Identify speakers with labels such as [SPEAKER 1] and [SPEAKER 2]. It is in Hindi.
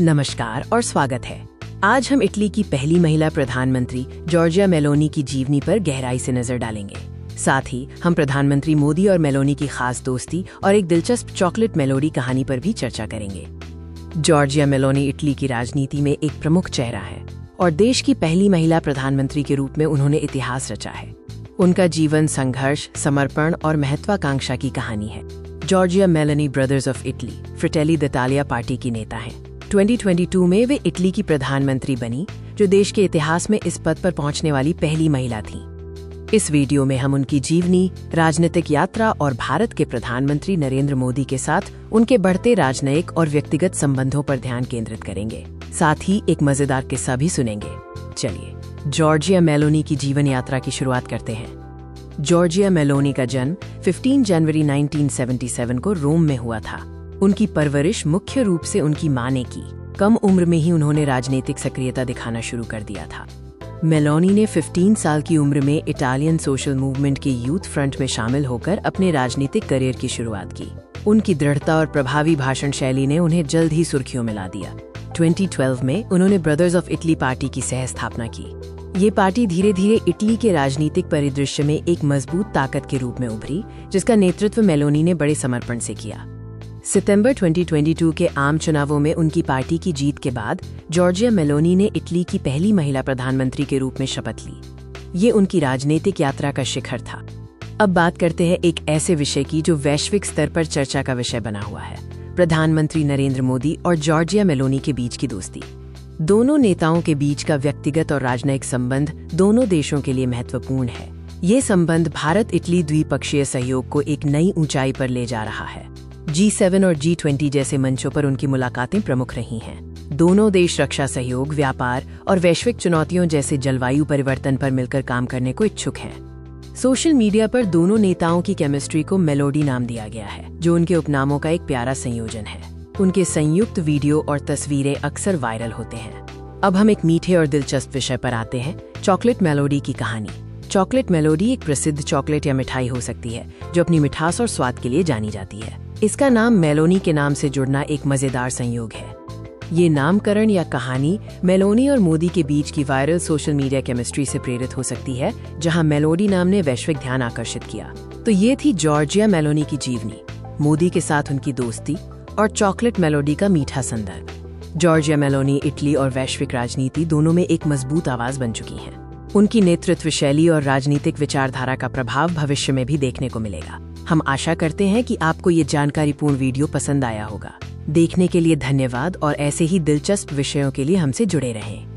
[SPEAKER 1] नमस्कार और स्वागत है। आज हम इटली की पहली महिला प्रधानमंत्री जॉर्जिया मेलोनी की जीवनी पर गहराई से नजर डालेंगे। साथ ही हम प्रधानमंत्री मोदी और मेलोनी की खास दोस्ती और एक दिलचस्प चॉकलेट मेलोडी कहानी पर भी चर्चा करेंगे। जॉर्जिया मेलोनी इटली की राजनीति में एक प्रमुख चेहरा है और देश की पहली महिला प्रधानमंत्री के रूप में उन्होंने इतिहास रचा है। उनका जीवन संघर्ष, समर्पण और महत्वाकांक्षा की कहानी है। Giorgia Meloni Brothers of Italy Fratelli d'Italia party की नेता हैं। 2022 में वे इटली की प्रधानमंत्री बनी, जो देश के इतिहास में इस पद पर पहुंचने वाली पहली महिला थी। इस वीडियो में हम उनकी जीवनी, राजनीतिक यात्रा और भारत के प्रधानमंत्री नरेंद्र मोदी के साथ उनके बढ़ते राजनयिक और व्यक्तिगत संबंधों पर ध्यान केंद्रित करेंगे। साथ ही एक मजेदार किस्सा भी सुनेंगे। चलिए जॉर्जिया मेलोनी की जीवन यात्रा की शुरुआत करते हैं। जॉर्जिया मेलोनी का जन्म 15 जनवरी 1977 को रोम में हुआ था। उनकी परवरिश मुख्य रूप से उनकी मां ने की। कम उम्र में ही उन्होंने राजनीतिक सक्रियता दिखाना शुरू कर दिया था। मेलोनी ने 15 साल की उम्र में इटालियन सोशल मूवमेंट के यूथ फ्रंट में शामिल होकर अपने राजनीतिक करियर की शुरुआत की। उनकी दृढ़ता और प्रभावी भाषण शैली ने उन्हें जल्द ही सुर्खियों में ला दिया। 2012 में उन्होंने ब्रदर्स ऑफ इटली पार्टी की सह स्थापना की। ये पार्टी धीरे धीरे इटली के राजनीतिक परिदृश्य में एक मजबूत ताकत के रूप में उभरी, जिसका नेतृत्व मेलोनी ने बड़े समर्पण से किया। सितंबर 2022 के आम चुनावों में उनकी पार्टी की जीत के बाद जॉर्जिया मेलोनी ने इटली की पहली महिला प्रधानमंत्री के रूप में शपथ ली। ये उनकी राजनीतिक यात्रा का शिखर था। अब बात करते हैं एक ऐसे विषय की जो वैश्विक स्तर पर चर्चा का विषय बना हुआ है: प्रधानमंत्री नरेंद्र मोदी और जॉर्जिया मेलोनी के बीच की दोस्ती। दोनों नेताओं के बीच का व्यक्तिगत और राजनयिक संबंध दोनों देशों के लिए महत्वपूर्ण है। ये संबंध भारत इटली द्विपक्षीय सहयोग को एक नई ऊंचाई पर ले जा रहा है। G7 और G20 जैसे मंचों पर उनकी मुलाकातें प्रमुख रही हैं। दोनों देश रक्षा सहयोग, व्यापार और वैश्विक चुनौतियों जैसे जलवायु परिवर्तन पर मिलकर काम करने को इच्छुक हैं। सोशल मीडिया पर दोनों नेताओं की केमिस्ट्री को मेलोडी नाम दिया गया है, जो उनके उपनामों का एक प्यारा संयोजन है। उनके संयुक्त वीडियो और तस्वीरें अक्सर वायरल होते हैं। अब हम एक मीठे और दिलचस्प विषय पर आते हैं: चॉकलेट मेलोडी की कहानी। चॉकलेट मेलोडी एक प्रसिद्ध चॉकलेट या मिठाई हो सकती है जो अपनी मिठास और स्वाद के लिए जानी जाती है। इसका नाम मेलोनी के नाम से जुड़ना एक मजेदार संयोग है। ये नामकरण या कहानी मेलोनी और मोदी के बीच की वायरल सोशल मीडिया केमिस्ट्री से प्रेरित हो सकती है, जहां मेलोडी नाम ने वैश्विक ध्यान आकर्षित किया। तो ये थी जॉर्जिया मेलोनी की जीवनी, मोदी के साथ उनकी दोस्ती और चॉकलेट मेलोडी का मीठा संदर्भ। जॉर्जिया मेलोनी इटली और वैश्विक राजनीति दोनों में एक मजबूत आवाज बन चुकी हैं। उनकी नेतृत्व शैली और राजनीतिक विचारधारा का प्रभाव भविष्य में भी देखने को मिलेगा। हम आशा करते हैं कि आपको ये जानकारीपूर्ण वीडियो पसंद आया होगा। देखने के लिए धन्यवाद और ऐसे ही दिलचस्प विषयों के लिए हमसे जुड़े रहें।